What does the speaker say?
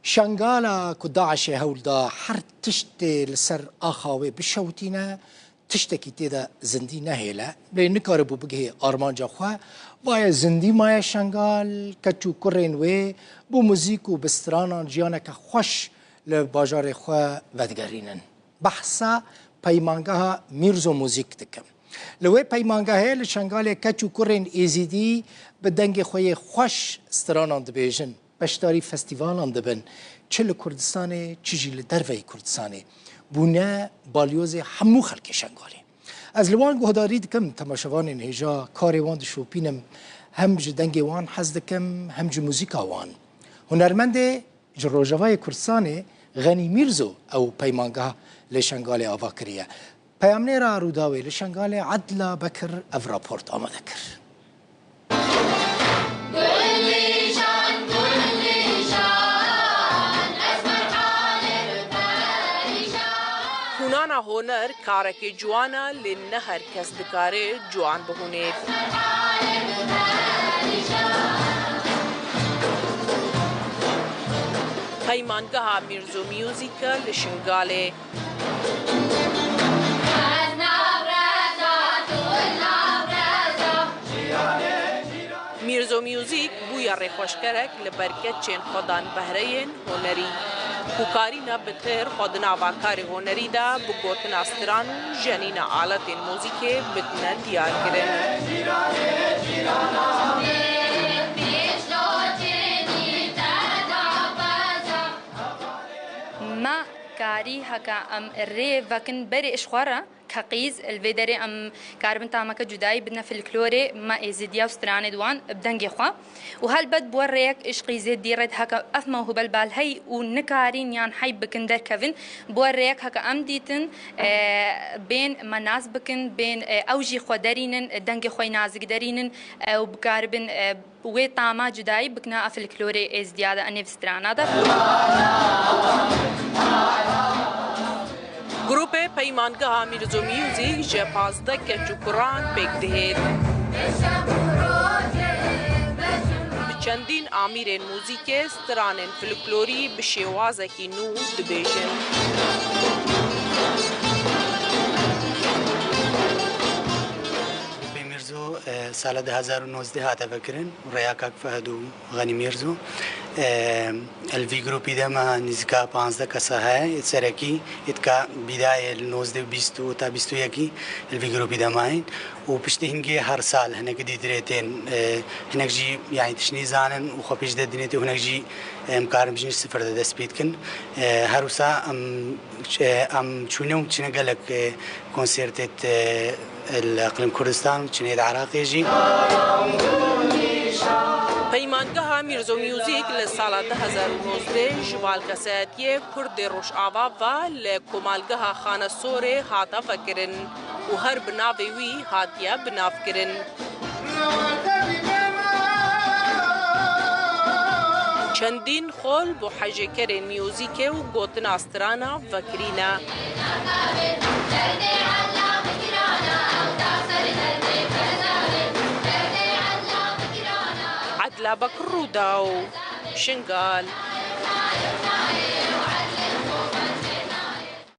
شنگالا کو داعش هولدا هر تشت لسر آخاوی بشوتینا تشتکی تیدا زندی نهیلا بلی نکاربو بگه آرمانجا خواه وای زندی مای شنگال کچو کرین وی بو موزیک و بسترانان جیانه که خوش لباجار خواه ودگرینن بحثا پیمانگاه میرزو موزیک دکم لوی پیمانگاه لشنگال کچو کرین ایزیدی به دنگ خوی خوش سترانان دبیجن بشتاری فستیوالان دبن چه لکردستانه چه جیل دروی کردستانه بونه بالیوز همو خلک شنگاله از لوان گهداری دکم تماشاوان هجا کاری وان دشوپینم هم جه دنگ وان حز دکم هم جه موزیکا وان هنرمند جروجوای کردستانه غنی میرزو او پیمانگاه لشنگاله آوا کریه پیامنه را روداوی لشنگاله عدلا بکر او راپورت آماده کر هنانا هنر کارک جوانا لنه هر کس دکاره جوان بهونید پیمانگاه میرزو میوزیک لشنگاله میرزو میوزیک بویا ریخوشکرک لبرکت چین خودان بهرین هنری کوکارینا بتر خودنا واکار هنری دا بگوتن استران و جنین آلت موزیک بدنا دیار کرن ما كاري هكا ام الري فكن بري اشخورا كقيز الفيدري ام كاربن تامك جداي بدنا في الكلوري ما ازيديا وستراني دوان بدنجي خوا وهل بد بوريك اشقي زيد ديرد هكا اثما هو بالبال هي ونكارين يان حي بكندر كيفن بوريك هكا ام ديتن بين مناس بكن بين اوجي خودرينن دنجي خوي نازك درينن وبكاربن وي طاما جداي بكنا في الكلوري ازدياده اني وسترانا دا گروپ پیمانگاه میرزو میوزیک جه 15 کچوکران پیک دهید چندین آمیر موزیک ستران فلکلوری بشیوازه کی نو دبیجن میرزو سال 2019 هاته بکرن ریاکاک فهدو غنی میرزو الفي جروبي دما نزكا 15 كساها سركي اتكا بدايه النوزده 20 تا 21 الفي جروبي دماين وبشتهنجي هر سال هناك دي دريتين هناك جي يعني تشني زانن وخبيش ددنيتي وهناك جي مكارم جنس صفر دس بيتكن هروسا ام شنو تشنا قالك كونسيرتت الاقليم كردستان تشني العراق يجي پیمانگاه میرزو میوزیک لسال 2019 جوال کساتیه کرد روش آوا و لکمالگاه خانه سوره هاتا فکرن و هر بناوی وی هاتیا بناف کرن چندین خول بو حجه کرن میوزیک و گوتن استرانا فکرینا عدلا بكر وداو شنغال